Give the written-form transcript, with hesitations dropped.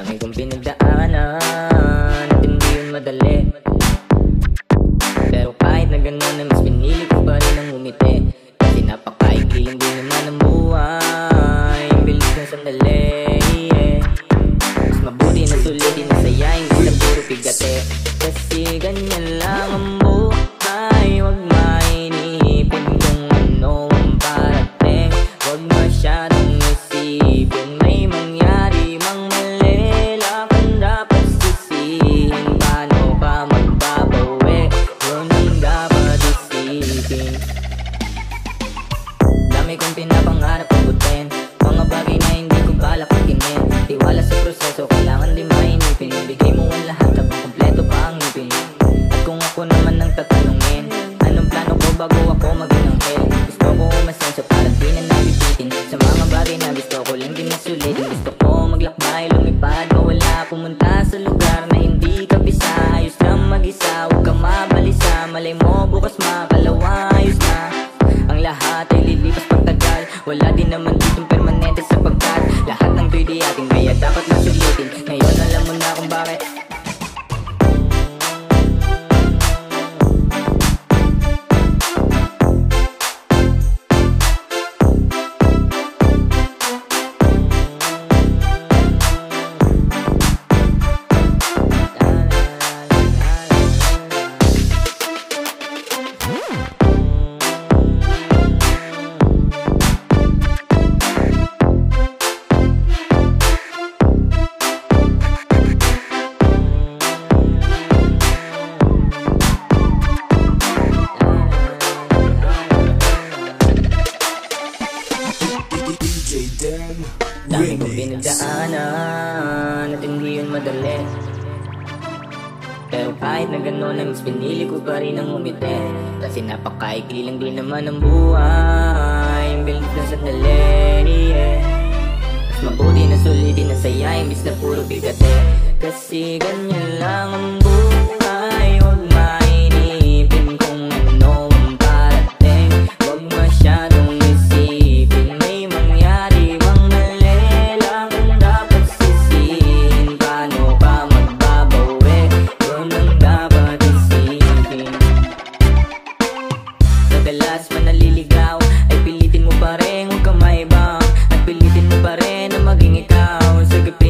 Dami kong pinagdaanan at hindi yun madali. Pero kahit na gano'n ay mas pinili ko pa rin ang umiti. Kasi napakaigli din naman ang buhay, ang bilis ng sandali. Mas mabuti na sulitin na sayahin ko lang puro pigate. Kasi ganyan lang ang buhay, huwag mainipin kung ano ang parating. Huwag masyadong isipin, may mangyari mang mali, lang ang dapat sisihin. Paano ka magbabawi, yun ang dapat isipin. Dami kong pinapangarap abutin, mga bagay na hindi ko balak akinin. Tiwala sa proseso, kailangan di mainipin. Bigay mo ang lahat habang kompleto pa ang ngipin. At kung ako naman ang tatanungin, anong plano ko bago ako maging anghel? Gusto ko umasenso para di na nabibitin sa mga bagay na gusto ko lang din isulitin. Gusto ko maglakbay, lumipad, mawala, pumunta sa lugar na hindi kabisa. Ayos lang mag-isa, huwag ka mabalisa. Malay mo bukas makalawa, ayos na. Ang lahat ay lilipas pagtagal, wala din naman ditong permanente sapagkat lahat ng to'y di ating kaya dapat masulitin. Ngayon alam mo na kung bakit. Dami kong pinagdaanan at hindi yun madali. Pero kahit na gano'n ay mas pinili ko pa rin ang umiti. Kasi napakaigli lang din naman ang buhay, ang bilis na sandali. Mas mabuti na sulitin na saya imbis na puro bigate. Kasi ganyan lang ang buhay, huwag mainipin kung ano ang parating. Huwag masyadong isipin, may mangyari mang mali, lang ang dapat sisihin. Paano ka magbabawi, yun ang dapat isipin. Madalas man naliligaw ay pilitin mo pa rin, huwag ka maibang. At pilitin mo pa rin na maging ikaw. Sa gabi